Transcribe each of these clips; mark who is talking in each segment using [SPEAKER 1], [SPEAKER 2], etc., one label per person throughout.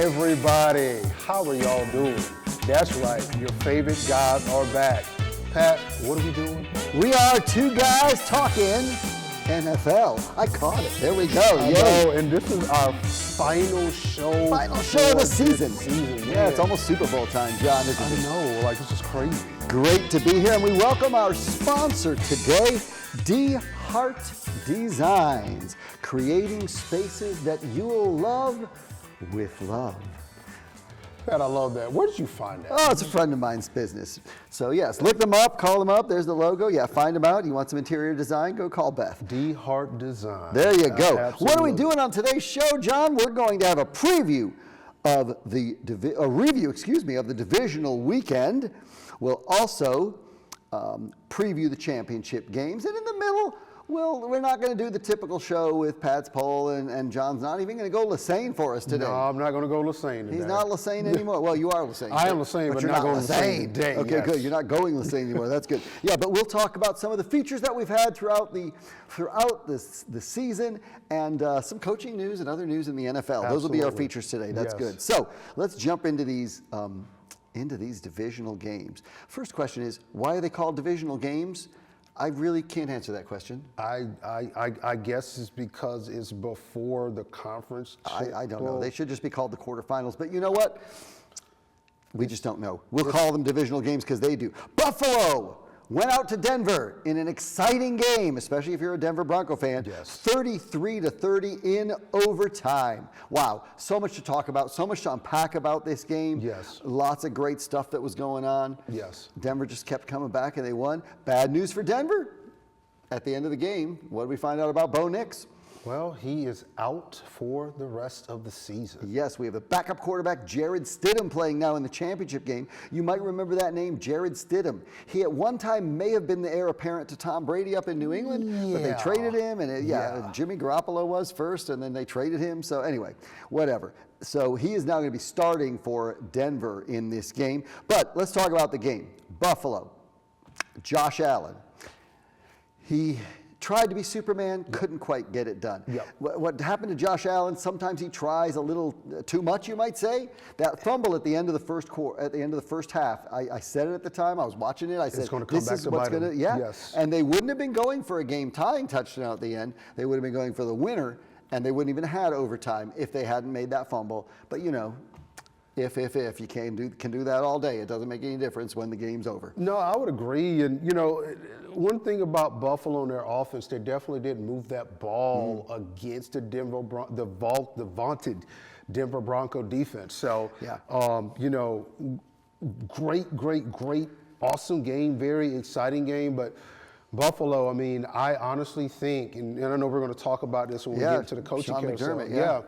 [SPEAKER 1] everybody. How are y'all doing? That's right, your favorite guys are back. Pat, what are we doing?
[SPEAKER 2] We are two guys talking NFL. I caught it. There we go.
[SPEAKER 1] I know, and this is our final show.
[SPEAKER 2] Final show of the season.
[SPEAKER 1] Yeah,
[SPEAKER 2] it's almost Super Bowl time, John.
[SPEAKER 1] I know, like this is crazy.
[SPEAKER 2] Great to be here, and we welcome our sponsor today, D Heart Designs, creating spaces that you'll love with love.
[SPEAKER 1] Pat, I love that. Where did you find that?
[SPEAKER 2] Oh, it's a friend of mine's business. So yes, look them up, call them up. There's the logo. Yeah, find them out. You want some interior design? Go call Beth.
[SPEAKER 1] D Heart Design.
[SPEAKER 2] There you go.
[SPEAKER 1] Absolutely.
[SPEAKER 2] What are we doing on today's show, John? We're going to have a preview of the review of the divisional weekend. We'll also preview the championship games, and in the middle, we're not going to do the typical show with Pat's poll, and John's not even going to go Lassane for us today.
[SPEAKER 1] No, I'm not going to go Lassane today.
[SPEAKER 2] He's not Lassane anymore. Well, you are Lassane.
[SPEAKER 1] I am Lassane, but
[SPEAKER 2] you're
[SPEAKER 1] not going Lassane today.
[SPEAKER 2] Okay,
[SPEAKER 1] yes.
[SPEAKER 2] Good. You're not going Lassane anymore. That's good. Yeah, but we'll talk about some of the features that we've had throughout the season, and some coaching news and other news in the NFL.
[SPEAKER 1] Absolutely.
[SPEAKER 2] Those will be our features today. That's
[SPEAKER 1] Yes.
[SPEAKER 2] good. So let's jump into these divisional games. First question is, why are they called divisional games? I really can't answer that question.
[SPEAKER 1] I guess it's because it's before the conference.
[SPEAKER 2] I don't know. They should just be called the quarterfinals. But you know what? We just don't know. We'll call them divisional games because they do. Buffalo went out to Denver in an exciting game, especially if you're a Denver Bronco fan.
[SPEAKER 1] Yes.
[SPEAKER 2] 33-30 in overtime. Wow, so much to talk about, so much to unpack about this game.
[SPEAKER 1] Yes.
[SPEAKER 2] Lots of great stuff that was going on.
[SPEAKER 1] Yes.
[SPEAKER 2] Denver just kept coming back and they won. Bad news for Denver. At the end of the game, what did we find out about Bo Nix?
[SPEAKER 1] Well, he is out for the rest of the season.
[SPEAKER 2] Yes, we have a backup quarterback, Jared Stidham, playing now in the championship game. You might remember that name, Jared Stidham. He at one time may have been the heir apparent to Tom Brady up in New England, but they traded him, and Jimmy Garoppolo was first, and then they traded him. So anyway, whatever. So he is now going to be starting for Denver in this game. But let's talk about the game. Buffalo, Josh Allen. He tried to be Superman, couldn't quite get it done.
[SPEAKER 1] Yep.
[SPEAKER 2] What happened to Josh Allen? Sometimes he tries a little too much, you might say. That fumble at the end of the first half. I said it at the time. I was watching it. I said,
[SPEAKER 1] it's going to come back to bite him. Yes.
[SPEAKER 2] And they wouldn't have been going for a game-tying touchdown at the end. They would have been going for the winner, and they wouldn't even have had overtime if they hadn't made that fumble. But you know, if you can do that all day, it doesn't make any difference when the game's over.
[SPEAKER 1] No, I would agree. And you know, one thing about Buffalo and their offense, they definitely didn't move that ball against the vaunted Denver Bronco defense. So, you know, great, awesome game, very exciting game. But Buffalo, I mean, I honestly think, and I know we're going to talk about this when we get to the coaching carousel.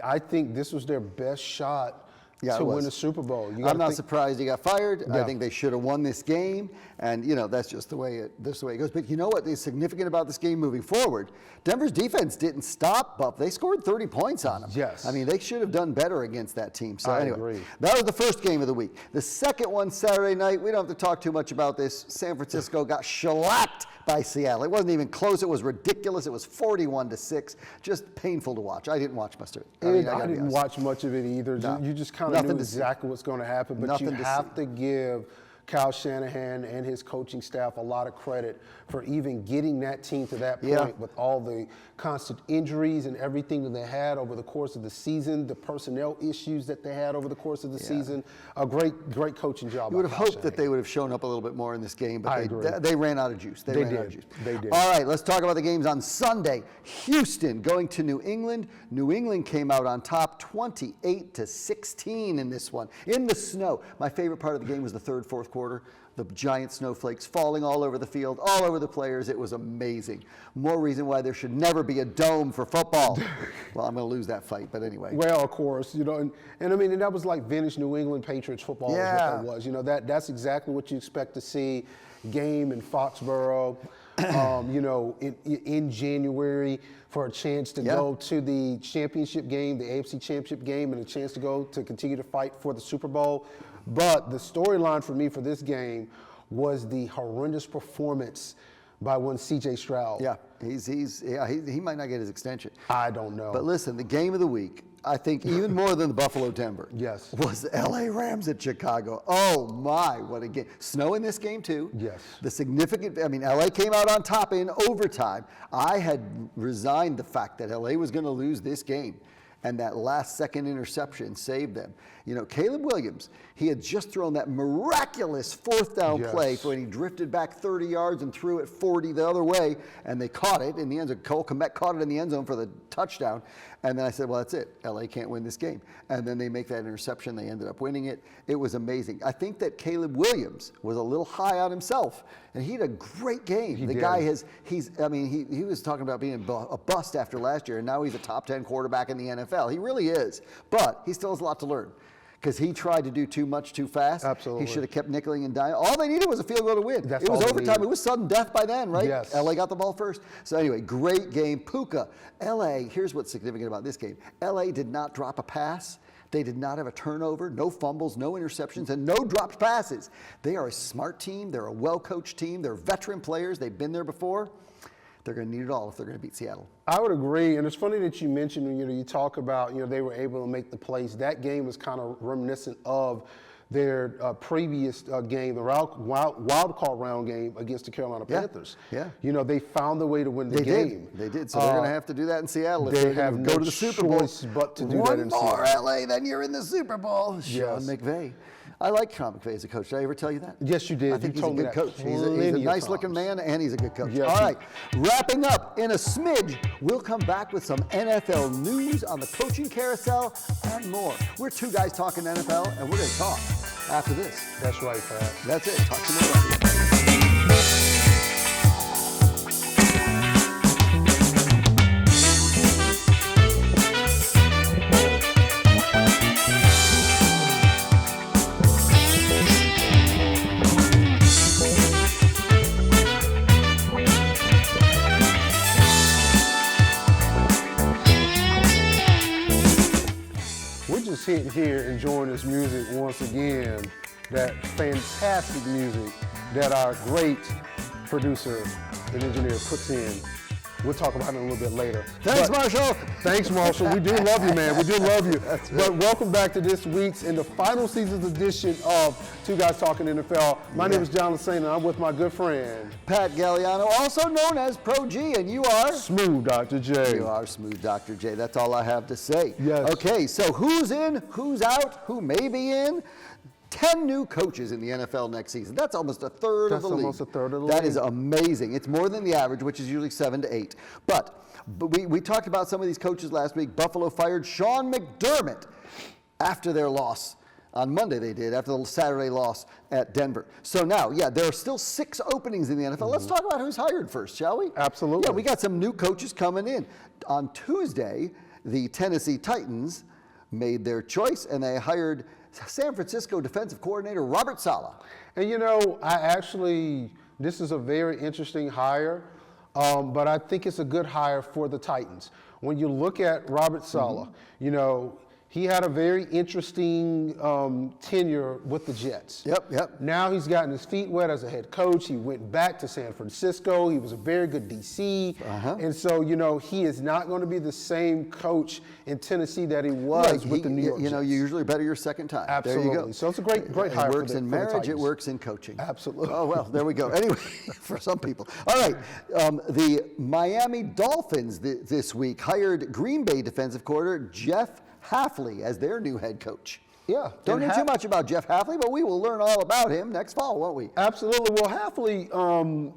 [SPEAKER 1] I think this was their best shot to win the Super Bowl.
[SPEAKER 2] I'm not surprised he got fired. I think they should have won this game, and you know that's just the way it goes. But you know what is significant about this game moving forward? Denver's defense didn't stop Buff. They scored 30 points on them.
[SPEAKER 1] Yes.
[SPEAKER 2] I mean, they should have done better against that team. So
[SPEAKER 1] I
[SPEAKER 2] anyway,
[SPEAKER 1] agree.
[SPEAKER 2] That was the first game of the week. The second one, Saturday night, we don't have to talk too much about this. San Francisco got shellacked by Seattle. It wasn't even close. It was ridiculous. It was 41-6. Just painful to watch. I didn't watch much of it.
[SPEAKER 1] I didn't watch much of it either. No. You just kind of knew exactly what's going to happen. But you have to give Kyle Shanahan and his coaching staff a lot of credit for even getting that team to that point with all the constant injuries and everything that they had over the course of the season, the personnel issues that they had over the course of the season. A great coaching job.
[SPEAKER 2] You would have hoped that they would have shown up a little bit more in this game, but they ran out of juice.
[SPEAKER 1] They did.
[SPEAKER 2] All right, let's talk about the games on Sunday. Houston going to New England. New England came out on top 28-16 in this one, in the snow. My favorite part of the game was the third, fourth quarter. The giant snowflakes falling all over the field, all over the players. It was amazing. More reason why there should never be a dome for football. Well, I'm going to lose that fight, but anyway.
[SPEAKER 1] Well, of course, you know, and I mean, and that was like vintage New England Patriots football. Is what that was. You know, that's exactly what you expect to see. Game in Foxborough, you know, in January for a chance to go to the championship game, the AFC championship game, and a chance to go to continue to fight for the Super Bowl. But the storyline for me for this game was the horrendous performance by one C.J. Stroud.
[SPEAKER 2] Yeah, he might not get his extension.
[SPEAKER 1] I don't know.
[SPEAKER 2] But listen, the game of the week, I think even more than the Buffalo-Denver,
[SPEAKER 1] Yes.
[SPEAKER 2] was the LA Rams at Chicago. Oh my, what a game. Snow in this game too.
[SPEAKER 1] Yes.
[SPEAKER 2] The significant, I mean, LA came out on top in overtime. I had resigned the fact that LA was going to lose this game, and that last second interception saved them. You know, Caleb Williams, he had just thrown that miraculous fourth down
[SPEAKER 1] Yes.
[SPEAKER 2] play when he drifted back 30 yards and threw it 40 the other way, and they caught it in the end zone. Cole Kmet caught it in the end zone for the touchdown. And then I said, well, that's it. LA can't win this game. And then they make that interception. They ended up winning it. It was amazing. I think that Caleb Williams was a little high on himself, and he had a great game.
[SPEAKER 1] He
[SPEAKER 2] the
[SPEAKER 1] did.
[SPEAKER 2] guy he was talking about being a bust after last year, and now he's a top 10 quarterback in the NFL. He really is. But he still has a lot to learn, because he tried to do too much too fast.
[SPEAKER 1] Absolutely.
[SPEAKER 2] He should have kept nickeling and diming. All they needed was a field goal to win.
[SPEAKER 1] That's
[SPEAKER 2] it was
[SPEAKER 1] all they
[SPEAKER 2] overtime.
[SPEAKER 1] needed.
[SPEAKER 2] It was sudden death by then, right?
[SPEAKER 1] Yes.
[SPEAKER 2] LA got the ball first. So anyway, great game. Puka, LA, here's what's significant about this game. LA did not drop a pass. They did not have a turnover, no fumbles, no interceptions, and no dropped passes. They are a smart team. They're a well-coached team. They're veteran players. They've been there before. They're going to need it all if they're going to beat Seattle.
[SPEAKER 1] I would agree, and it's funny that you mentioned, you talk about, they were able to make the plays. That game was kind of reminiscent of their previous game, the wild card round game against the Carolina Panthers.
[SPEAKER 2] Yeah.
[SPEAKER 1] They found a way to win the game.
[SPEAKER 2] They did. So they're going to have to do that in Seattle if
[SPEAKER 1] They
[SPEAKER 2] they're
[SPEAKER 1] have
[SPEAKER 2] going to go
[SPEAKER 1] no
[SPEAKER 2] to the Super Bowl.
[SPEAKER 1] choice but to do
[SPEAKER 2] One
[SPEAKER 1] that in
[SPEAKER 2] more
[SPEAKER 1] Seattle.
[SPEAKER 2] LA, then you're in the Super Bowl. Sean
[SPEAKER 1] Yes.
[SPEAKER 2] McVay. I like Sean McVay as a coach. Did I ever tell you that?
[SPEAKER 1] Yes, you did.
[SPEAKER 2] I think
[SPEAKER 1] You
[SPEAKER 2] he's a
[SPEAKER 1] told me
[SPEAKER 2] good
[SPEAKER 1] that
[SPEAKER 2] coach. He's a
[SPEAKER 1] plenty of
[SPEAKER 2] nice-looking
[SPEAKER 1] times.
[SPEAKER 2] man, and he's a good coach.
[SPEAKER 1] Yes,
[SPEAKER 2] All
[SPEAKER 1] he-
[SPEAKER 2] right, wrapping up in a smidge, we'll come back with some NFL news on the coaching carousel and more. We're two guys talking NFL, and we're going to talk after this.
[SPEAKER 1] That's right, Pat.
[SPEAKER 2] That's it. Talk to me later.
[SPEAKER 1] We're just sitting here enjoying this music once again, that fantastic music that our great producer and engineer puts in. We'll talk about it a little bit later.
[SPEAKER 2] Thanks,
[SPEAKER 1] But-
[SPEAKER 2] Marshall.
[SPEAKER 1] Thanks, Marshall. We do love you, man. We do love you.
[SPEAKER 2] That's right.
[SPEAKER 1] But welcome back to this week's and the final season's edition of Two Guys Talking NFL. My name is John Lassane, and I'm with my good friend,
[SPEAKER 2] Pat Galliano, also known as Pro G, and you are?
[SPEAKER 1] Smooth Dr. J.
[SPEAKER 2] You are Smooth Dr. J. That's all I have to say.
[SPEAKER 1] Yes.
[SPEAKER 2] Okay, so who's in, who's out, who may be in? 10 new coaches in the NFL next season. That's almost a third of
[SPEAKER 1] That's
[SPEAKER 2] the league.
[SPEAKER 1] almost a third of the
[SPEAKER 2] That
[SPEAKER 1] league.
[SPEAKER 2] is amazing. It's more than the average, which is usually 7 to 8. But we talked about some of these coaches last week. Buffalo fired Sean McDermott after their loss. On Monday they did, after the Saturday loss at Denver. So now, there are still 6 openings in the NFL. Let's talk about who's hired first, shall we?
[SPEAKER 1] Absolutely.
[SPEAKER 2] Yeah, we got some new coaches coming in. On Tuesday, the Tennessee Titans made their choice, and they hired San Francisco defensive coordinator Robert Saleh.
[SPEAKER 1] And this is a very interesting hire, but I think it's a good hire for the Titans. When you look at Robert Saleh, he had a very interesting tenure with the Jets.
[SPEAKER 2] Yep.
[SPEAKER 1] Now he's gotten his feet wet as a head coach. He went back to San Francisco. He was a very good DC. And so, he is not going to be the same coach in Tennessee that he was with the New York Jets.
[SPEAKER 2] You usually better your second time.
[SPEAKER 1] Absolutely.
[SPEAKER 2] There you go.
[SPEAKER 1] So it's a great hire
[SPEAKER 2] It works
[SPEAKER 1] for the
[SPEAKER 2] in
[SPEAKER 1] for the
[SPEAKER 2] marriage, it
[SPEAKER 1] Titans.
[SPEAKER 2] works in coaching.
[SPEAKER 1] Absolutely.
[SPEAKER 2] Oh, well, there we go. Anyway, for some people. All right, the Miami Dolphins this week hired Green Bay defensive coordinator Jeff Hafley as their new head coach.
[SPEAKER 1] Yeah.
[SPEAKER 2] Don't
[SPEAKER 1] and
[SPEAKER 2] know too much about Jeff Hafley, but we will learn all about him next fall, won't we?
[SPEAKER 1] Absolutely. Well, Hafley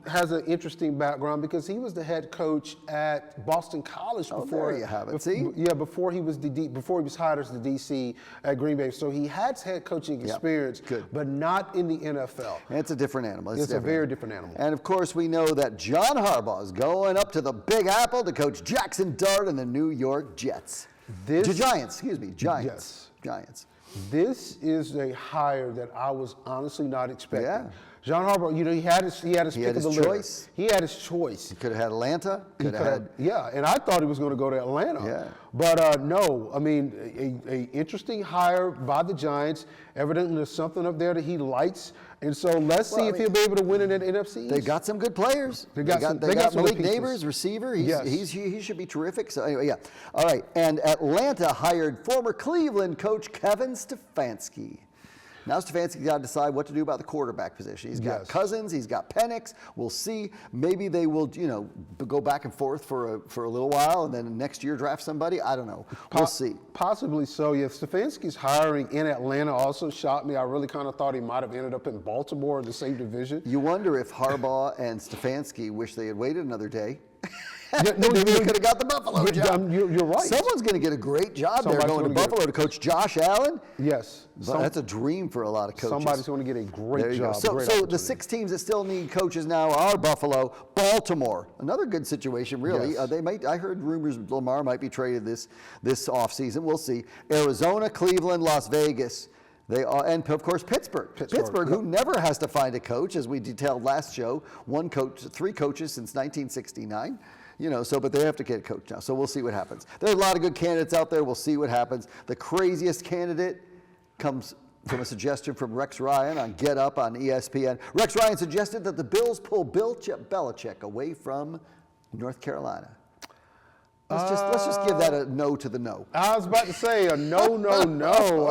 [SPEAKER 1] has an interesting background because he was the head coach at Boston College before.
[SPEAKER 2] There you have it. See?
[SPEAKER 1] Yeah, before he was hired as the DC at Green Bay. So he had head coaching experience,
[SPEAKER 2] good.
[SPEAKER 1] but not in the NFL.
[SPEAKER 2] It's a different animal.
[SPEAKER 1] It's a very different animal.
[SPEAKER 2] And of course, we know that John Harbaugh is going up to the Big Apple to coach Jackson Dart and the New York Jets. Giants.
[SPEAKER 1] Yes.
[SPEAKER 2] Giants.
[SPEAKER 1] This is a hire that I was honestly not expecting.
[SPEAKER 2] Yeah.
[SPEAKER 1] John Harbaugh, he had his pick of the litter.
[SPEAKER 2] choice.
[SPEAKER 1] He had his choice.
[SPEAKER 2] Could have had Atlanta. Could have had.
[SPEAKER 1] Yeah, and I thought he was going to go to Atlanta.
[SPEAKER 2] Yeah.
[SPEAKER 1] But no, I mean, a interesting hire by the Giants. Evidently, there's something up there that he likes. And so let's see if he'll be able to win in that NFC East.
[SPEAKER 2] They got some good players.
[SPEAKER 1] They got some
[SPEAKER 2] Malik
[SPEAKER 1] good pieces.
[SPEAKER 2] Neighbors, receiver.
[SPEAKER 1] Yes.
[SPEAKER 2] He should be terrific. So anyway, yeah. All right. And Atlanta hired former Cleveland coach Kevin Stefanski. Now Stefanski's got to decide what to do about the quarterback position. He's got Cousins, he's got Penix. We'll see. Maybe they will, go back and forth for a little while, and then next year draft somebody. I don't know. We'll see.
[SPEAKER 1] Possibly so. Yeah, Stefanski's hiring in Atlanta also shocked me. I really kind of thought he might have ended up in Baltimore in the same division.
[SPEAKER 2] You wonder if Harbaugh and Stefanski wish they had waited another day.
[SPEAKER 1] Yeah, no,
[SPEAKER 2] Maybe they could have got the Buffalo job.
[SPEAKER 1] You're right.
[SPEAKER 2] Someone's going to get a great job there
[SPEAKER 1] Somebody's
[SPEAKER 2] going to Buffalo to coach Josh Allen.
[SPEAKER 1] Yes.
[SPEAKER 2] That's a dream for a lot of coaches.
[SPEAKER 1] Somebody's going to get a great job.
[SPEAKER 2] So the 6 teams that still need coaches now are Buffalo, Baltimore. Another good situation, really.
[SPEAKER 1] Yes.
[SPEAKER 2] I heard rumors Lamar might be traded this offseason. We'll see. Arizona, Cleveland, Las Vegas. And of course Pittsburgh, who never has to find a coach, as we detailed last show. 3 coaches since 1969. But they have to get a coach now. So we'll see what happens. There's a lot of good candidates out there. We'll see what happens. The craziest candidate comes from a suggestion from Rex Ryan on Get Up on ESPN. Rex Ryan suggested that the Bills pull Bill Belichick away from North Carolina. Let's just give that a no to the no.
[SPEAKER 1] I was about to say a no.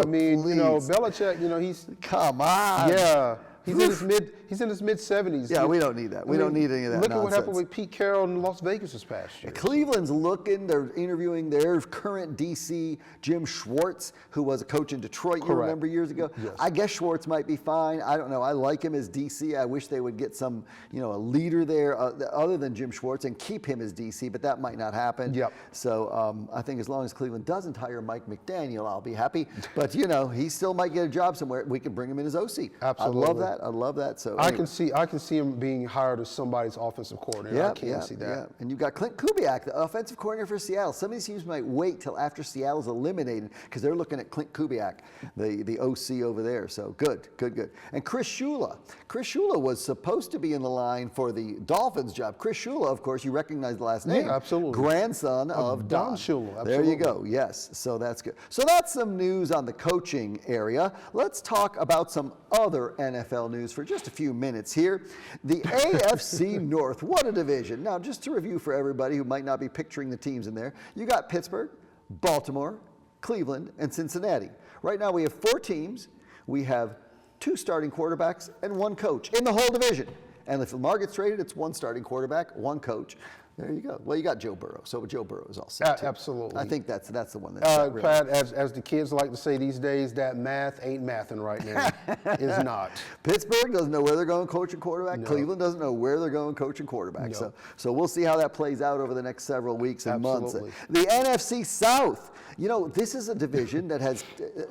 [SPEAKER 1] I mean,
[SPEAKER 2] Please.
[SPEAKER 1] Belichick, he's
[SPEAKER 2] come on.
[SPEAKER 1] Yeah. He's in his mid 70s.
[SPEAKER 2] Yeah, we don't need that. We don't need any of that
[SPEAKER 1] Look
[SPEAKER 2] nonsense.
[SPEAKER 1] at what happened with Pete Carroll in Las Vegas this past year.
[SPEAKER 2] Cleveland's looking. They're interviewing their current DC, Jim Schwartz, who was a coach in Detroit, you remember, years ago.
[SPEAKER 1] Yes.
[SPEAKER 2] I guess Schwartz might be fine. I don't know. I like him as DC. I wish they would get some, a leader there other than Jim Schwartz and keep him as DC, but that might not happen.
[SPEAKER 1] Yep.
[SPEAKER 2] So I think as long as Cleveland doesn't hire Mike McDaniel, I'll be happy. But, he still might get a job somewhere. We can bring him in as OC.
[SPEAKER 1] Absolutely.
[SPEAKER 2] I love that. So
[SPEAKER 1] I can see him being hired as somebody's offensive coordinator. I can see that.
[SPEAKER 2] Yeah. And you've got Clint Kubiak, the offensive coordinator for Seattle. Some of these teams might wait till after Seattle's eliminated because they're looking at Clint Kubiak, the OC over there. So good. And Chris Shula. Chris Shula was supposed to be in the line for the Dolphins job. Chris Shula, of course, you recognize the last name.
[SPEAKER 1] Yeah, absolutely.
[SPEAKER 2] Grandson of Don
[SPEAKER 1] Shula. Absolutely.
[SPEAKER 2] There you go. Yes. So that's good. So that's some news on the coaching area. Let's talk about some other NFL news for just a few minutes here. The AFC North, what a division. Now, just to review for everybody who might not be picturing the teams in there, you got Pittsburgh, Baltimore, Cleveland, and Cincinnati. Right now we have 4 teams. We have 2 starting quarterbacks and 1 coach in the whole division. And if Lamar gets traded, it's 1 starting quarterback, 1 coach. There you go. Well, you got Joe Burrow, so Joe Burrow is all set.
[SPEAKER 1] Absolutely.
[SPEAKER 2] I think that's the one that's really.
[SPEAKER 1] Pat, as the kids like to say these days, that math ain't mathing right now. Is not.
[SPEAKER 2] Pittsburgh doesn't know where they're going coach and quarterback. No. Cleveland doesn't know where they're going coach and quarterback.
[SPEAKER 1] No.
[SPEAKER 2] So we'll see how that plays out over the next several weeks and months.
[SPEAKER 1] Absolutely.
[SPEAKER 2] The NFC South. This is a division that has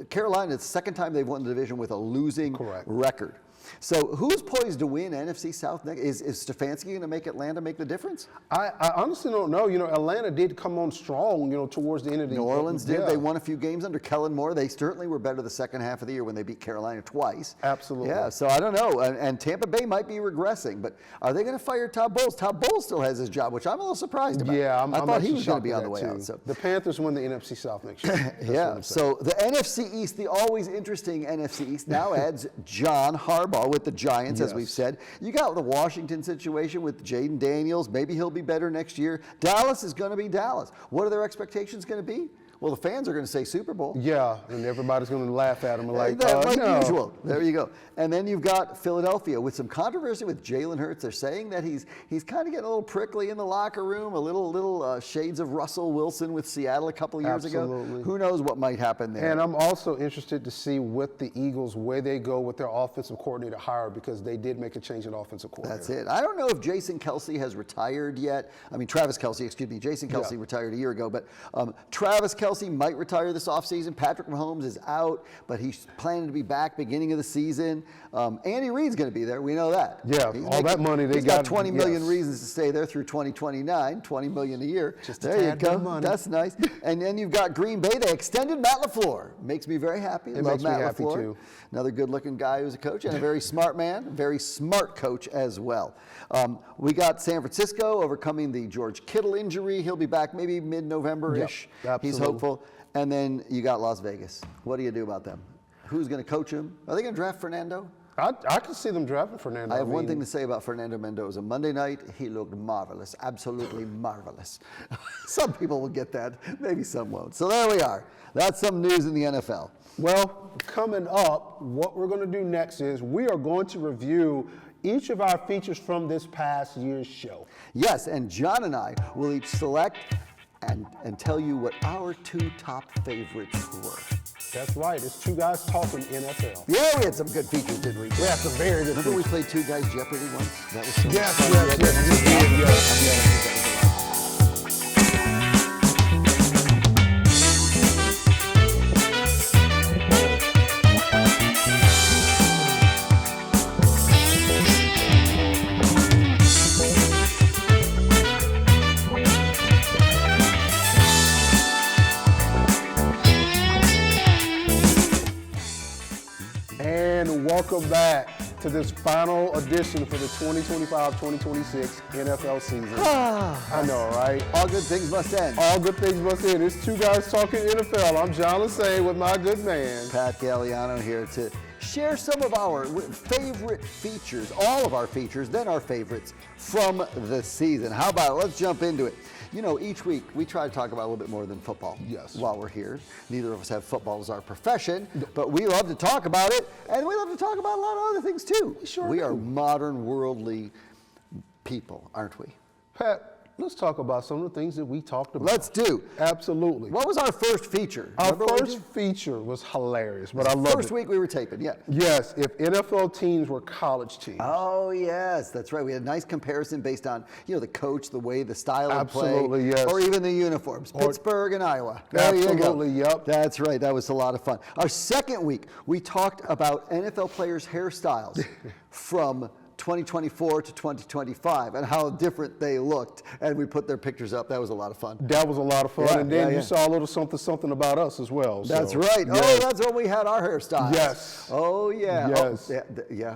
[SPEAKER 2] Carolina. It's the second time they've won the division with a losing record. So who's poised to win NFC South next? Is Stefanski going to make Atlanta make the difference?
[SPEAKER 1] I honestly don't know. Atlanta did come on strong, towards the end of the year.
[SPEAKER 2] New Orleans did. They won a few games under Kellen Moore. They certainly were better the second half of the year when they beat Carolina twice.
[SPEAKER 1] Absolutely.
[SPEAKER 2] Yeah, so I don't know. And Tampa Bay might be regressing, but are they going to fire Todd Bowles? Todd Bowles still has his job, which I'm a little surprised about.
[SPEAKER 1] Yeah,
[SPEAKER 2] I thought he was going to be on the way out.
[SPEAKER 1] So. The Panthers win the NFC South next year.
[SPEAKER 2] Yeah, so the NFC East, the always interesting NFC East, now adds John Harbaugh with the Giants, as we've said. You got the Washington situation with Jaden Daniels. Maybe he'll be better next year. Dallas is going to be Dallas. What are their expectations going to be? Well, the fans are going to say Super Bowl.
[SPEAKER 1] Yeah, and everybody's going to laugh at them like
[SPEAKER 2] no. Usual. There you go. And then you've got Philadelphia with some controversy with Jalen Hurts. They're saying that he's kind of getting a little prickly in the locker room, a little shades of Russell Wilson with Seattle a couple of years ago. Who knows what might happen there?
[SPEAKER 1] And I'm also interested to see with the Eagles where they go with their offensive coordinator hire, because they did make a change in offensive coordinator.
[SPEAKER 2] That's it. I don't know if Jason Kelce has retired yet. I mean, Travis Kelce, excuse me. Jason Kelce retired a year ago, but Travis Kelce might retire this offseason. Patrick Mahomes is out, but he's planning to be back beginning of the season. Andy Reid's going to be there. We know that.
[SPEAKER 1] Yeah, that money they
[SPEAKER 2] he's got 20 million reasons to stay there through 2029, 20 million a year. There you go. That's nice. And then you've got Green Bay. They extended Matt LaFleur. Makes me very happy.
[SPEAKER 1] It makes me happy
[SPEAKER 2] LaFleur.
[SPEAKER 1] too.
[SPEAKER 2] Another good-looking guy who's a coach and a very smart man, very smart coach as well. We got San Francisco overcoming the George Kittle injury. He'll be back maybe mid-November-ish.
[SPEAKER 1] Yep,
[SPEAKER 2] he's hopeful. And then you got Las Vegas. What do you do about them? Who's going to coach him? Are they going to draft Fernando?
[SPEAKER 1] I can see them drafting Fernando.
[SPEAKER 2] I have one thing to say about Fernando Mendoza. Monday night, he looked marvelous, absolutely marvelous. Some people will get that, maybe some won't. So there we are. That's some news in the NFL.
[SPEAKER 1] Well, coming up, what we're going to do next is we are going to review each of our features from this past year's show.
[SPEAKER 2] Yes, and John and I will each select and tell you what our 2 top favorites were.
[SPEAKER 1] That's right. It's 2 guys talking NFL.
[SPEAKER 2] Yeah, we had some good features, didn't we?
[SPEAKER 1] We had some very good
[SPEAKER 2] Remember
[SPEAKER 1] features.
[SPEAKER 2] we played 2 Guys Jeopardy once? That was so
[SPEAKER 1] Yes,
[SPEAKER 2] fun.
[SPEAKER 1] yes, yes, we did, yes. And welcome back to this final edition for the 2025-2026 NFL season. I know, right?
[SPEAKER 2] All good things must end.
[SPEAKER 1] All good things must end. It's 2 guys talking NFL. I'm John Lassay with my good man,
[SPEAKER 2] Pat Galliano here to share some of our favorite features, all of our features, then our favorites from the season. How about it? Let's jump into it. You know, each week we try to talk about a little bit more than football.
[SPEAKER 1] Yes.
[SPEAKER 2] While we're here. Neither of us have football as our profession, but we love to talk about it, and we love to talk about a lot of other things too. We are modern, worldly people, aren't we?
[SPEAKER 1] Pat, let's talk about some of the things that we talked about.
[SPEAKER 2] Let's do.
[SPEAKER 1] Absolutely.
[SPEAKER 2] What was our first feature?
[SPEAKER 1] Our
[SPEAKER 2] Remember what we
[SPEAKER 1] first
[SPEAKER 2] did?
[SPEAKER 1] feature was hilarious, but I loved
[SPEAKER 2] First
[SPEAKER 1] it.
[SPEAKER 2] week we were taping, yeah.
[SPEAKER 1] Yes, if NFL teams were college teams.
[SPEAKER 2] Oh yes, that's right. We had a nice comparison based on the coach, the way, the style of play,
[SPEAKER 1] Absolutely, yes.
[SPEAKER 2] or even the uniforms. Pittsburgh and Iowa. There you go.
[SPEAKER 1] Absolutely, yep.
[SPEAKER 2] That's right. That was a lot of fun. Our second week, we talked about NFL players' hairstyles from 2024 to 2025 and how different they looked, and we put their pictures up. That was a lot of fun.
[SPEAKER 1] That was a lot of fun,
[SPEAKER 2] Yeah,
[SPEAKER 1] and then
[SPEAKER 2] yeah.
[SPEAKER 1] you saw a little something about us as well.
[SPEAKER 2] That's
[SPEAKER 1] so,
[SPEAKER 2] right.
[SPEAKER 1] yes.
[SPEAKER 2] Oh, that's when we had our hairstyles.
[SPEAKER 1] Yes.
[SPEAKER 2] Oh yeah.
[SPEAKER 1] Yes.
[SPEAKER 2] Oh, yeah.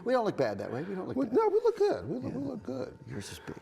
[SPEAKER 2] We don't look bad that way. We don't look bad.
[SPEAKER 1] No, we look good. We look good.
[SPEAKER 2] Yours is big.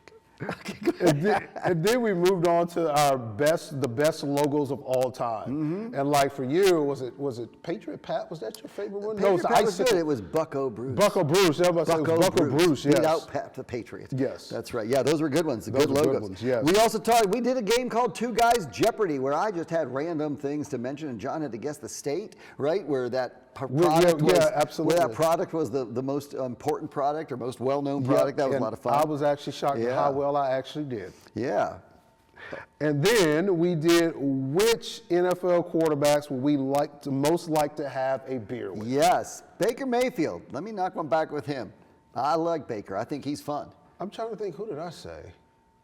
[SPEAKER 1] And then we moved on to the best logos of all time. And like for you, was it Patriot Pat? Was that your favorite one?
[SPEAKER 2] Patriot
[SPEAKER 1] it was
[SPEAKER 2] Pat was good.
[SPEAKER 1] Icicle.
[SPEAKER 2] It was Bucko Bruce.
[SPEAKER 1] Bucko Bruce. It was Bucko Bruce. Yes.
[SPEAKER 2] Beat out Pat the Patriot.
[SPEAKER 1] Yes.
[SPEAKER 2] That's right. Yeah, those were good ones. The
[SPEAKER 1] Those
[SPEAKER 2] good
[SPEAKER 1] were good
[SPEAKER 2] logos.
[SPEAKER 1] ones, yes.
[SPEAKER 2] We also we did a game called 2 Guys Jeopardy, where I just had random things to mention, and John had to guess the state, right? Where that product was,
[SPEAKER 1] absolutely.
[SPEAKER 2] where that product was the most important product or most well-known product. That was a lot of fun.
[SPEAKER 1] I was actually shocked at how well I actually did.
[SPEAKER 2] Yeah.
[SPEAKER 1] And then we did which NFL quarterbacks would we most like to have a beer with?
[SPEAKER 2] Yes. Baker Mayfield. Let me knock one back with him. I like Baker. I think he's fun.
[SPEAKER 1] I'm trying to think, who did I say?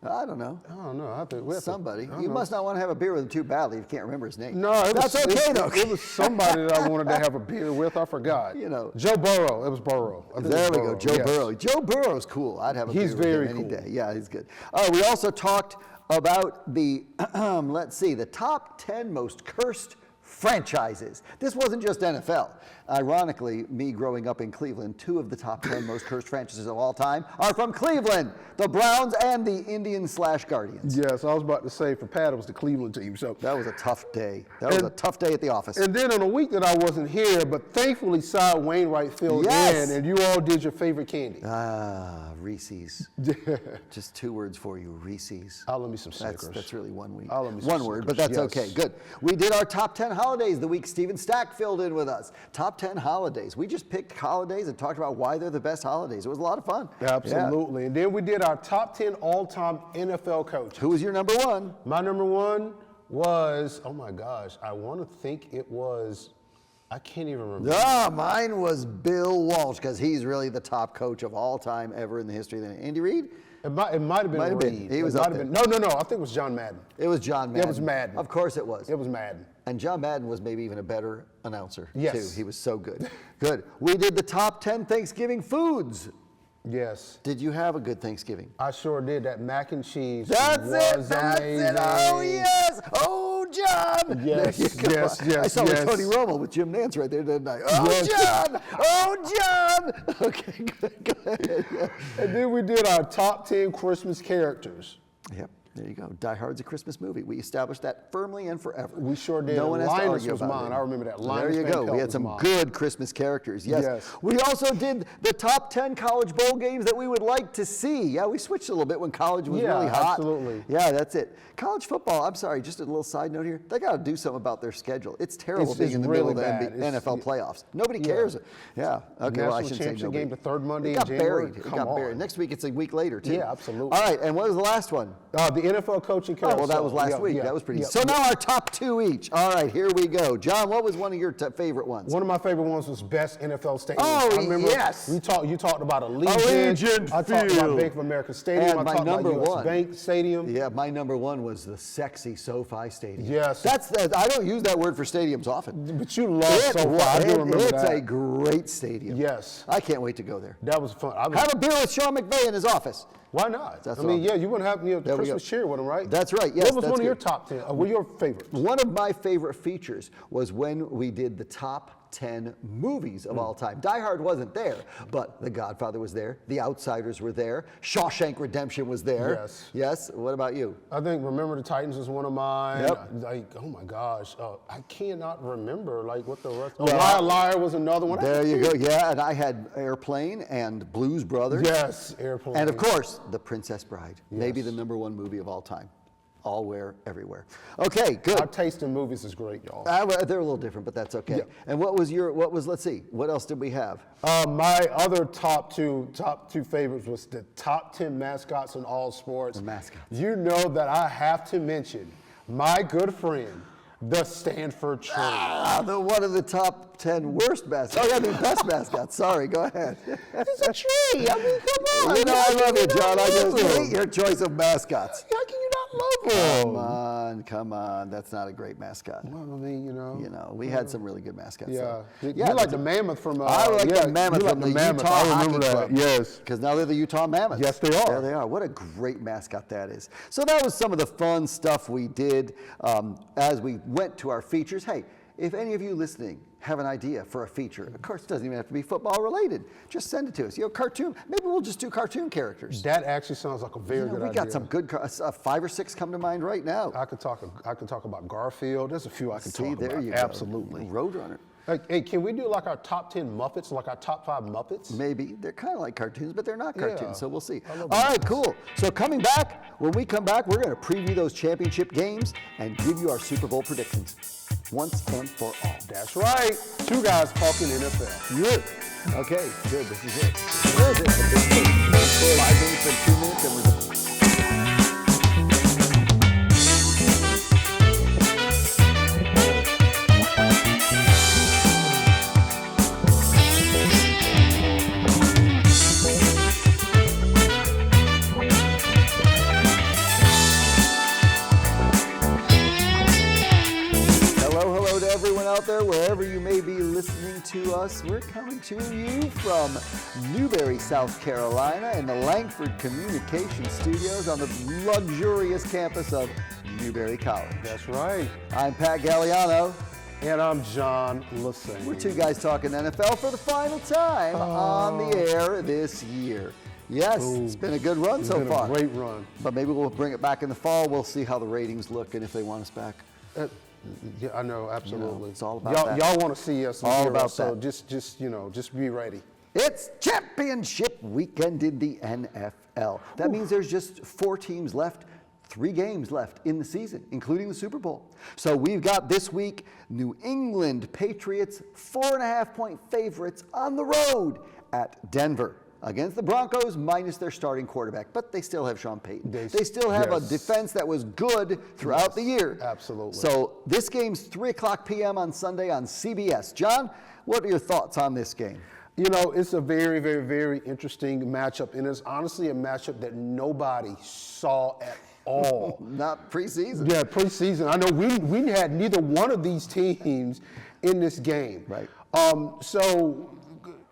[SPEAKER 2] I don't know.
[SPEAKER 1] I don't know. I think we have to-
[SPEAKER 2] Somebody.
[SPEAKER 1] I don't
[SPEAKER 2] You
[SPEAKER 1] know.
[SPEAKER 2] must not want to have a beer with him too badly if you can't remember his name.
[SPEAKER 1] No,
[SPEAKER 2] That's okay though.
[SPEAKER 1] It was somebody that I wanted to have a beer with. I forgot. Joe Burrow. It was Burrow. I think it
[SPEAKER 2] There
[SPEAKER 1] was
[SPEAKER 2] we go,
[SPEAKER 1] Burrow,
[SPEAKER 2] Joe
[SPEAKER 1] yes.
[SPEAKER 2] Burrow. Joe Burrow's cool. I'd have a
[SPEAKER 1] He's
[SPEAKER 2] beer with
[SPEAKER 1] very
[SPEAKER 2] him any
[SPEAKER 1] cool.
[SPEAKER 2] day. Yeah, he's good. All right, we also talked about the, let's see, the top 10 most cursed franchises. This wasn't just NFL. Ironically, me growing up in Cleveland, 2 of the top 10 most cursed franchises of all time are from Cleveland, the Browns and the Indians/Guardians.
[SPEAKER 1] Yes, I was about to say for Pat, it was the Cleveland team. So
[SPEAKER 2] That was a tough day. That was a tough day at the office.
[SPEAKER 1] And then on a week that I wasn't here, but thankfully Cy Wainwright filled
[SPEAKER 2] Yes.
[SPEAKER 1] in, and you all did your favorite candy.
[SPEAKER 2] Reese's. Just 2 words for you, Reese's.
[SPEAKER 1] I'll love me some Snickers.
[SPEAKER 2] That's really one week.
[SPEAKER 1] I'll love me some
[SPEAKER 2] One word, but that's
[SPEAKER 1] Snickers,
[SPEAKER 2] okay.
[SPEAKER 1] yes.
[SPEAKER 2] Good. We did our top 10 holidays the week Steven Stack filled in with us. Top 10 holidays. We just picked holidays and talked about why they're the best holidays. It was a lot of fun.
[SPEAKER 1] Absolutely. And then we did our top 10 all-time NFL coaches.
[SPEAKER 2] Who was your number 1?
[SPEAKER 1] My number 1 was, oh my gosh, I want to think it was, I can't even remember.
[SPEAKER 2] Mine was Bill Walsh, because he's really the top coach of all time ever in the history of the Andy Reid?
[SPEAKER 1] It might have been
[SPEAKER 2] Might have been.
[SPEAKER 1] Reed.
[SPEAKER 2] He was
[SPEAKER 1] It
[SPEAKER 2] up
[SPEAKER 1] might have
[SPEAKER 2] there.
[SPEAKER 1] been. No, I think it was John Madden.
[SPEAKER 2] It was John Madden.
[SPEAKER 1] It was Madden.
[SPEAKER 2] Of course it was.
[SPEAKER 1] It was Madden.
[SPEAKER 2] And John Madden was maybe even a better announcer,
[SPEAKER 1] Yes.
[SPEAKER 2] too. He was so good. Good. We did the top 10 Thanksgiving foods.
[SPEAKER 1] Yes.
[SPEAKER 2] Did you have a good Thanksgiving?
[SPEAKER 1] I sure did. That mac and cheese
[SPEAKER 2] That's
[SPEAKER 1] was
[SPEAKER 2] it.
[SPEAKER 1] amazing.
[SPEAKER 2] Oh, yes. Oh, John.
[SPEAKER 1] Yes,
[SPEAKER 2] There you go.
[SPEAKER 1] yes, yes,
[SPEAKER 2] I saw
[SPEAKER 1] yes.
[SPEAKER 2] Tony Romo with Jim Nance right there, didn't I? Oh,
[SPEAKER 1] Yes.
[SPEAKER 2] John. Oh, John. Okay, good.
[SPEAKER 1] And then we did our top 10 Christmas characters.
[SPEAKER 2] Yep. There you go. Die Hard's a Christmas movie. We established that firmly and forever.
[SPEAKER 1] We sure did.
[SPEAKER 2] No one has to
[SPEAKER 1] Linus
[SPEAKER 2] argue
[SPEAKER 1] was
[SPEAKER 2] about
[SPEAKER 1] mine.
[SPEAKER 2] it.
[SPEAKER 1] I remember that. Linus
[SPEAKER 2] There you
[SPEAKER 1] Van
[SPEAKER 2] go.
[SPEAKER 1] Pelt
[SPEAKER 2] We had
[SPEAKER 1] was
[SPEAKER 2] some
[SPEAKER 1] mine.
[SPEAKER 2] good Christmas characters. Yes.
[SPEAKER 1] Yes.
[SPEAKER 2] We also did the top 10 college bowl games that we would like to see. Yeah, we switched a little bit when college was really hot.
[SPEAKER 1] Absolutely.
[SPEAKER 2] Yeah, that's it. College football, I'm sorry, just a little side note here. They got to do something about their schedule. It's terrible being
[SPEAKER 1] It's
[SPEAKER 2] in the
[SPEAKER 1] really
[SPEAKER 2] middle of the
[SPEAKER 1] bad.
[SPEAKER 2] NFL playoffs. Nobody cares. Yeah. Okay, well, I
[SPEAKER 1] National
[SPEAKER 2] shouldn't say
[SPEAKER 1] championship
[SPEAKER 2] nobody.
[SPEAKER 1] game, the third Monday
[SPEAKER 2] It
[SPEAKER 1] in
[SPEAKER 2] got
[SPEAKER 1] January.
[SPEAKER 2] buried. It
[SPEAKER 1] Come
[SPEAKER 2] got
[SPEAKER 1] on.
[SPEAKER 2] buried. Next week, it's a week later, too.
[SPEAKER 1] Yeah, absolutely.
[SPEAKER 2] All right, and what was the last one?
[SPEAKER 1] The NFL coaching
[SPEAKER 2] Oh,
[SPEAKER 1] carousel.
[SPEAKER 2] well, that was last
[SPEAKER 1] Yeah,
[SPEAKER 2] week.
[SPEAKER 1] yeah,
[SPEAKER 2] That was pretty.
[SPEAKER 1] yeah.
[SPEAKER 2] So now our top 2 each. All right, here we go. John, what was one of your favorite ones?
[SPEAKER 1] One of my favorite ones was best NFL stadiums.
[SPEAKER 2] Oh,
[SPEAKER 1] I remember
[SPEAKER 2] yes.
[SPEAKER 1] you talked about Allegiant.
[SPEAKER 2] Allegiant
[SPEAKER 1] I talked
[SPEAKER 2] Field.
[SPEAKER 1] about Bank of America Stadium.
[SPEAKER 2] And
[SPEAKER 1] I
[SPEAKER 2] my
[SPEAKER 1] talked
[SPEAKER 2] number
[SPEAKER 1] about US
[SPEAKER 2] one.
[SPEAKER 1] Bank Stadium.
[SPEAKER 2] Yeah, my number one was the sexy SoFi Stadium.
[SPEAKER 1] Yes.
[SPEAKER 2] I don't use that word for stadiums often.
[SPEAKER 1] But you love SoFi. I do remember
[SPEAKER 2] It's
[SPEAKER 1] that.
[SPEAKER 2] a great stadium.
[SPEAKER 1] Yes.
[SPEAKER 2] I can't wait to go there.
[SPEAKER 1] That was fun.
[SPEAKER 2] Have a beer with Sean McVay in his office.
[SPEAKER 1] Why not?
[SPEAKER 2] That's
[SPEAKER 1] I
[SPEAKER 2] what
[SPEAKER 1] mean,
[SPEAKER 2] I'm-
[SPEAKER 1] yeah, you wouldn't have the
[SPEAKER 2] There we
[SPEAKER 1] Christmas
[SPEAKER 2] go.
[SPEAKER 1] cheer with them, right?
[SPEAKER 2] That's right, yes,
[SPEAKER 1] What was
[SPEAKER 2] that's
[SPEAKER 1] one of your
[SPEAKER 2] good.
[SPEAKER 1] top 10? What were your favorites?
[SPEAKER 2] One of my favorite features was when we did the top 10 movies of all time. Die Hard wasn't there, but The Godfather was there. The Outsiders were there. Shawshank Redemption was there.
[SPEAKER 1] Yes.
[SPEAKER 2] Yes. What about you?
[SPEAKER 1] I think Remember the Titans is one of mine.
[SPEAKER 2] Yep.
[SPEAKER 1] Like, oh my gosh, I cannot remember like what the rest.
[SPEAKER 2] Well,
[SPEAKER 1] Liar Liar was another one.
[SPEAKER 2] There you go. Yeah, and I had Airplane and Blues Brothers.
[SPEAKER 1] Yes, Airplane.
[SPEAKER 2] And of course, The Princess Bride. Maybe
[SPEAKER 1] Yes.
[SPEAKER 2] the #1 movie of all time. Allwhere, everywhere. Okay, good.
[SPEAKER 1] Our taste in movies is great, y'all.
[SPEAKER 2] Well, they're a little different, but that's okay.
[SPEAKER 1] Yeah.
[SPEAKER 2] And let's see, what else did we have?
[SPEAKER 1] My other top two favorites was the top 10 mascots in all sports.
[SPEAKER 2] The mascots.
[SPEAKER 1] You know that I have to mention my good friend, the Stanford Tree.
[SPEAKER 2] One of the top 10 worst mascots. Oh, yeah, the best mascots. Sorry, go ahead.
[SPEAKER 1] It's a tree. I mean, come on.
[SPEAKER 2] You know, I love you, John. I just
[SPEAKER 1] love
[SPEAKER 2] hate your choice of mascots.
[SPEAKER 1] How can you not love him?
[SPEAKER 2] Come on. That's not a great mascot.
[SPEAKER 1] Well, I mean, you know.
[SPEAKER 2] You know, we had some really good mascots.
[SPEAKER 1] Yeah.
[SPEAKER 2] though.
[SPEAKER 1] You like the mammoth from.
[SPEAKER 2] I like the mammoth
[SPEAKER 1] you like
[SPEAKER 2] from
[SPEAKER 1] the
[SPEAKER 2] the
[SPEAKER 1] mammoth.
[SPEAKER 2] Utah
[SPEAKER 1] I remember
[SPEAKER 2] Hockey
[SPEAKER 1] that.
[SPEAKER 2] Club.
[SPEAKER 1] Yes.
[SPEAKER 2] Because now they're the Utah Mammoths.
[SPEAKER 1] Yes, they are.
[SPEAKER 2] There they are. What a great mascot that is. So that was some of the fun stuff we did as we went to our features. Hey, if any of you listening have an idea for a feature, of course, it doesn't even have to be football related. Just send it to us. You know, cartoon. Maybe we'll just do cartoon characters.
[SPEAKER 1] That actually sounds like a very good
[SPEAKER 2] we
[SPEAKER 1] idea.
[SPEAKER 2] got some good, 5 or 6 come to mind right now.
[SPEAKER 1] I could talk about Garfield. There's a few I can
[SPEAKER 2] See,
[SPEAKER 1] talk
[SPEAKER 2] there
[SPEAKER 1] about.
[SPEAKER 2] you go.
[SPEAKER 1] Absolutely.
[SPEAKER 2] Roadrunner.
[SPEAKER 1] Hey, can we do like our top 10 Muppets, like our top 5 Muppets?
[SPEAKER 2] Maybe. They're kind of like cartoons, but they're not cartoons,
[SPEAKER 1] Yeah.
[SPEAKER 2] so we'll see.
[SPEAKER 1] I love
[SPEAKER 2] All
[SPEAKER 1] the
[SPEAKER 2] right, cool. So when we come back, we're going to preview those championship games and give you our Super Bowl predictions once and for all.
[SPEAKER 1] That's right. Two guys talking NFL.
[SPEAKER 2] Yeah. Okay, good. This is it. This is it. The big thing. 5 minutes and 2 minutes, and we're done. Hello to everyone out there, wherever you may be listening to us. We're coming to you from Newberry, South Carolina, in the Langford Communications Studios on the luxurious campus of Newberry College.
[SPEAKER 1] That's right.
[SPEAKER 2] I'm Pat Galliano.
[SPEAKER 1] And I'm John Lassane.
[SPEAKER 2] We're two guys talking NFL for the final time on the air this year. Yes, it's been a good run so far.
[SPEAKER 1] It's been a great run.
[SPEAKER 2] But maybe we'll bring it back in the fall. We'll see how the ratings look and if they want us back.
[SPEAKER 1] Yeah, I know, absolutely.
[SPEAKER 2] it's all about that.
[SPEAKER 1] Y'all want to see us.
[SPEAKER 2] All
[SPEAKER 1] hear
[SPEAKER 2] about
[SPEAKER 1] us, so
[SPEAKER 2] that.
[SPEAKER 1] just be ready.
[SPEAKER 2] It's championship weekend in the NFL. That means there's just 4 teams left, 3 games left in the season, including the Super Bowl. So we've got this week New England Patriots 4.5-point favorites on the road at Denver against the Broncos minus their starting quarterback, but they still have Sean Payton. They still have a defense that was good throughout the year.
[SPEAKER 1] Absolutely.
[SPEAKER 2] So this game's 3:00 p.m. on Sunday on CBS. John, what are your thoughts on this game?
[SPEAKER 1] You know, it's a very, very, very interesting matchup, and it's honestly a matchup that nobody saw at all.
[SPEAKER 2] Not preseason.
[SPEAKER 1] Yeah, preseason. I know we had neither one of these teams in this game.
[SPEAKER 2] Right.
[SPEAKER 1] So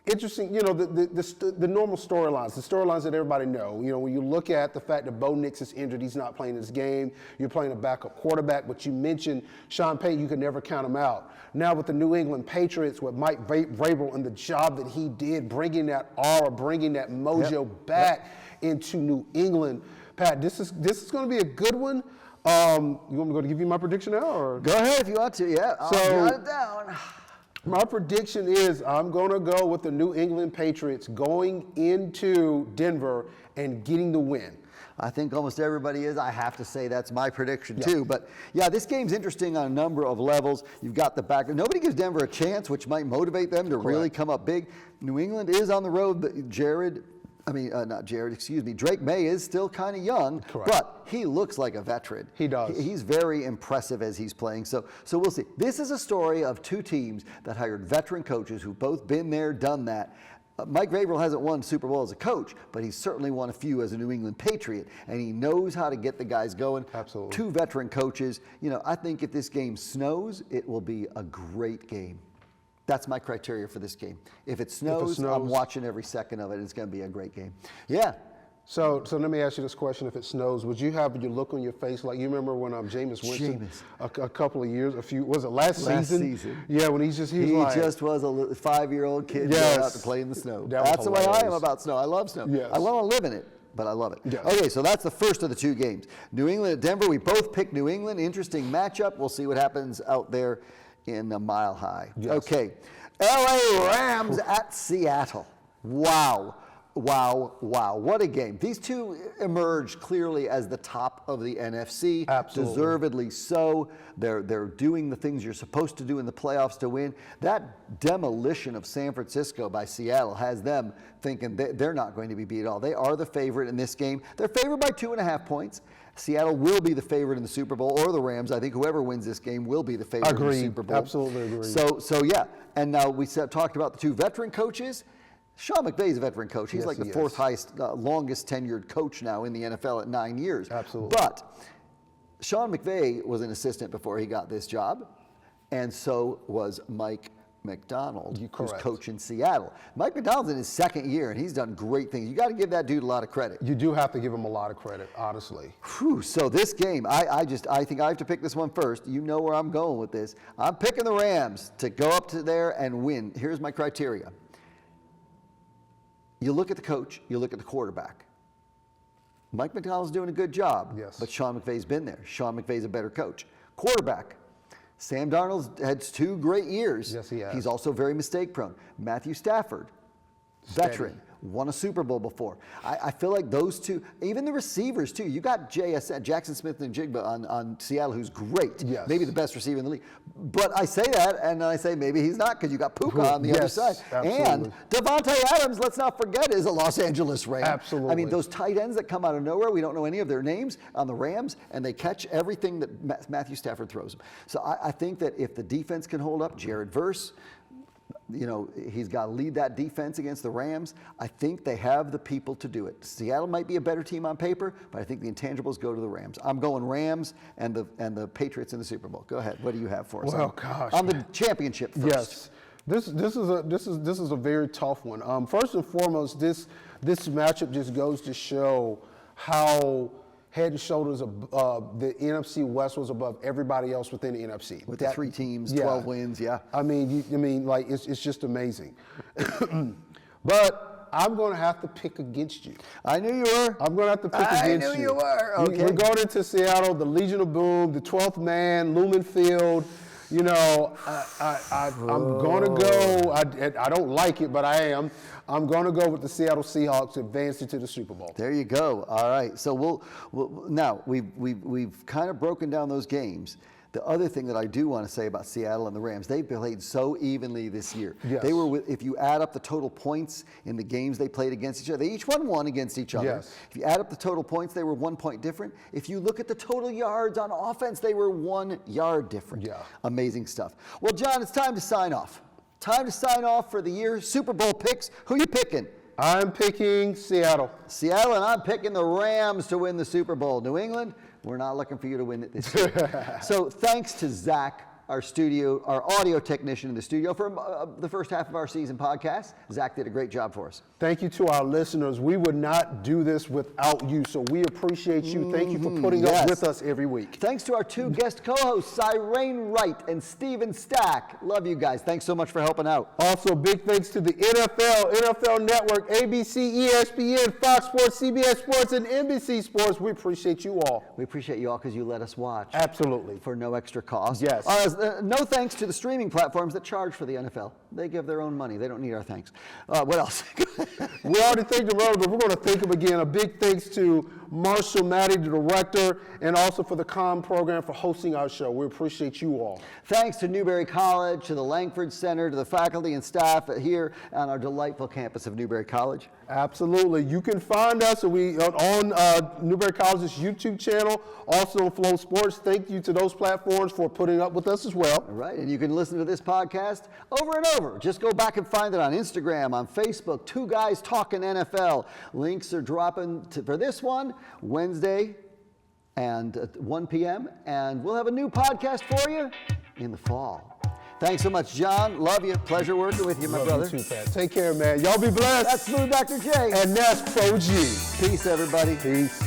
[SPEAKER 1] interesting, you know, the normal storylines, the storylines that everybody know. You know, when you look at the fact that Bo Nix is injured, he's not playing this game. You're playing a backup quarterback, but you mentioned Sean Payton, you can never count him out. Now with the New England Patriots, with Mike Vrabel and the job that he did, bringing that aura, bringing that mojo back into New England, Pat, this is going to be a good one. You want me to give you my prediction now, or
[SPEAKER 2] Go ahead if you want to. Yeah, I'll jot it down.
[SPEAKER 1] My prediction is I'm going to go with the New England Patriots going into Denver and getting the win.
[SPEAKER 2] I think almost everybody is. I have to say that's my prediction too. But yeah, this game's interesting on a number of levels. You've got the back. Nobody gives Denver a chance, which might motivate them to really come up big. New England is on the road. Drake May is still kind of young, but he looks like a veteran.
[SPEAKER 1] He does.
[SPEAKER 2] He's very impressive as he's playing. So we'll see. This is a story of two teams that hired veteran coaches who've both been there, done that. Mike Vrabel hasn't won Super Bowl as a coach, but he's certainly won a few as a New England Patriot, and he knows how to get the guys going.
[SPEAKER 1] Absolutely.
[SPEAKER 2] Two veteran coaches. You know, I think if this game snows, it will be a great game. That's my criteria for this game. If it snows, I'm watching every second of it. It's going to be a great game. Yeah.
[SPEAKER 1] So let me ask you this question: if it snows, would you have your look on your face like you remember when Jameis Winston a couple of years, was it last season? Yeah, when he just
[SPEAKER 2] was a 5-year-old kid going out to play in the snow. That's the way I am about snow. I love snow.
[SPEAKER 1] Yes.
[SPEAKER 2] I want to live in it, but I love it.
[SPEAKER 1] Yes.
[SPEAKER 2] Okay, so that's the first of the two games. New England at Denver. We both picked New England. Interesting matchup. We'll see what happens out there in the Mile High.
[SPEAKER 1] Yes.
[SPEAKER 2] Okay, LA Rams at Seattle. Wow. What a game. These two emerged clearly as the top of the NFC.
[SPEAKER 1] Absolutely.
[SPEAKER 2] Deservedly so. They're doing the things you're supposed to do in the playoffs to win. That demolition of San Francisco by Seattle has them thinking they're not going to be beat at all. They are the favorite in this game. They're favored by 2.5 points. Seattle will be the favorite in the Super Bowl, or the Rams. I think whoever wins this game will be the favorite in the Super Bowl.
[SPEAKER 1] Absolutely agree.
[SPEAKER 2] So yeah. And now we talked about the two veteran coaches. Sean McVay is a veteran coach. He's like the fourth highest, longest tenured coach now in the NFL at 9 years.
[SPEAKER 1] Absolutely.
[SPEAKER 2] But Sean McVay was an assistant before he got this job, and so was Mike McDonald, who's coaching Seattle. Mike McDonald's in his second year, and he's done great things. You got to give that dude a lot of credit.
[SPEAKER 1] You do have to give him a lot of credit, honestly.
[SPEAKER 2] Whew, so this game, I think I have to pick this one first. You know where I'm going with this. I'm picking the Rams to go up to there and win. Here's my criteria. You look at the coach, you look at the quarterback. Mike McDonald's doing a good job, but Sean McVay's been there. Sean McVay's a better coach. Quarterback, Sam Darnold's had 2 great years.
[SPEAKER 1] Yes, he has.
[SPEAKER 2] He's also very mistake prone. Matthew Stafford, veteran, won a Super Bowl before. I feel like those two, even the receivers too. You got Jackson Smith and Jigba on Seattle, who's great.
[SPEAKER 1] Yes.
[SPEAKER 2] Maybe the best receiver in the league. But I say that, and then I say maybe he's not, because you got Puka on the other side.
[SPEAKER 1] Absolutely.
[SPEAKER 2] And Devontae Adams, let's not forget, is a Los Angeles Ram.
[SPEAKER 1] Absolutely.
[SPEAKER 2] I mean, those tight ends that come out of nowhere, we don't know any of their names on the Rams, and they catch everything that Matthew Stafford throws them. So I think that if the defense can hold up, Jared Verse, you know, he's got to lead that defense against the Rams. I think they have the people to do it. Seattle might be a better team on paper, but I think the intangibles go to the Rams. I'm going Rams and the Patriots in the Super Bowl. Go ahead. What do you have for us?
[SPEAKER 1] Well, gosh.
[SPEAKER 2] On the championship first.
[SPEAKER 1] Yes. This is a very tough one. First and foremost, this matchup just goes to show how head and shoulders the NFC West was above everybody else within the NFC.
[SPEAKER 2] With the 3 teams, 12 wins,
[SPEAKER 1] I mean, like it's just amazing. But I'm going to have to pick against you.
[SPEAKER 2] I knew you were.
[SPEAKER 1] I'm going to have to pick against you.
[SPEAKER 2] I knew you were. Okay.
[SPEAKER 1] We're going into Seattle, the Legion of Boom, the 12th man, Lumen Field. You know, I'm going to go. I don't like it, but I am. I'm going to go with the Seattle Seahawks advancing to the Super Bowl.
[SPEAKER 2] There you go. All right. So we'll now we've kind of broken down those games. The other thing that I do want to say about Seattle and the Rams, they've played so evenly this year.
[SPEAKER 1] Yes.
[SPEAKER 2] They were, if you add up the total points in the games they played against each other, they each won against each other.
[SPEAKER 1] Yes.
[SPEAKER 2] If you add up the total points, they were 1 point different. If you look at the total yards on offense, they were 1 yard different.
[SPEAKER 1] Yeah.
[SPEAKER 2] Amazing stuff. Well, John, it's time to sign off. Time to sign off for the year. Super Bowl picks. Who you picking?
[SPEAKER 1] I'm picking Seattle.
[SPEAKER 2] Seattle, and I'm picking the Rams to win the Super Bowl. New England, we're not looking for you to win it this year. So thanks to Zach our audio technician in the studio for the first half of our season podcast. Zach did a great job for us.
[SPEAKER 1] Thank you to our listeners. We would not do this without you, so we appreciate you. Thank you for putting up with us every week.
[SPEAKER 2] Thanks to our two guest co-hosts, Irene Wright and Steven Stack. Love you guys. Thanks so much for helping out.
[SPEAKER 1] Also, big thanks to the NFL, NFL Network, ABC, ESPN, Fox Sports, CBS Sports, and NBC Sports. We appreciate you all.
[SPEAKER 2] We appreciate you all because you let us watch.
[SPEAKER 1] Absolutely.
[SPEAKER 2] For no extra cost.
[SPEAKER 1] Yes.
[SPEAKER 2] No thanks to the streaming platforms that charge for the NFL. They give their own money. They don't need our thanks. What else?
[SPEAKER 1] We already thanked them earlier, but we're going to thank them again. A big thanks to Marshall Matty, the director, and also for the COM program for hosting our show. We appreciate you all.
[SPEAKER 2] Thanks to Newberry College, to the Langford Center, to the faculty and staff here on our delightful campus of Newberry College.
[SPEAKER 1] Absolutely. You can find us on Newberry College's YouTube channel, also on Flow Sports. Thank you to those platforms for putting up with us as well.
[SPEAKER 2] All right, and you can listen to this podcast over and over. Just go back and find it on Instagram, on Facebook, Two Guys Talking NFL. Links are dropping for this one Wednesday and at 1 p.m. And we'll have a new podcast for you in the fall. Thanks so much, John. Love you. Pleasure working with you, my brother.
[SPEAKER 1] Love you too, Pat. Take care, man. Y'all be blessed.
[SPEAKER 2] That's Smooth Dr. J.
[SPEAKER 1] And that's Pro G.
[SPEAKER 2] Peace, everybody.
[SPEAKER 1] Peace.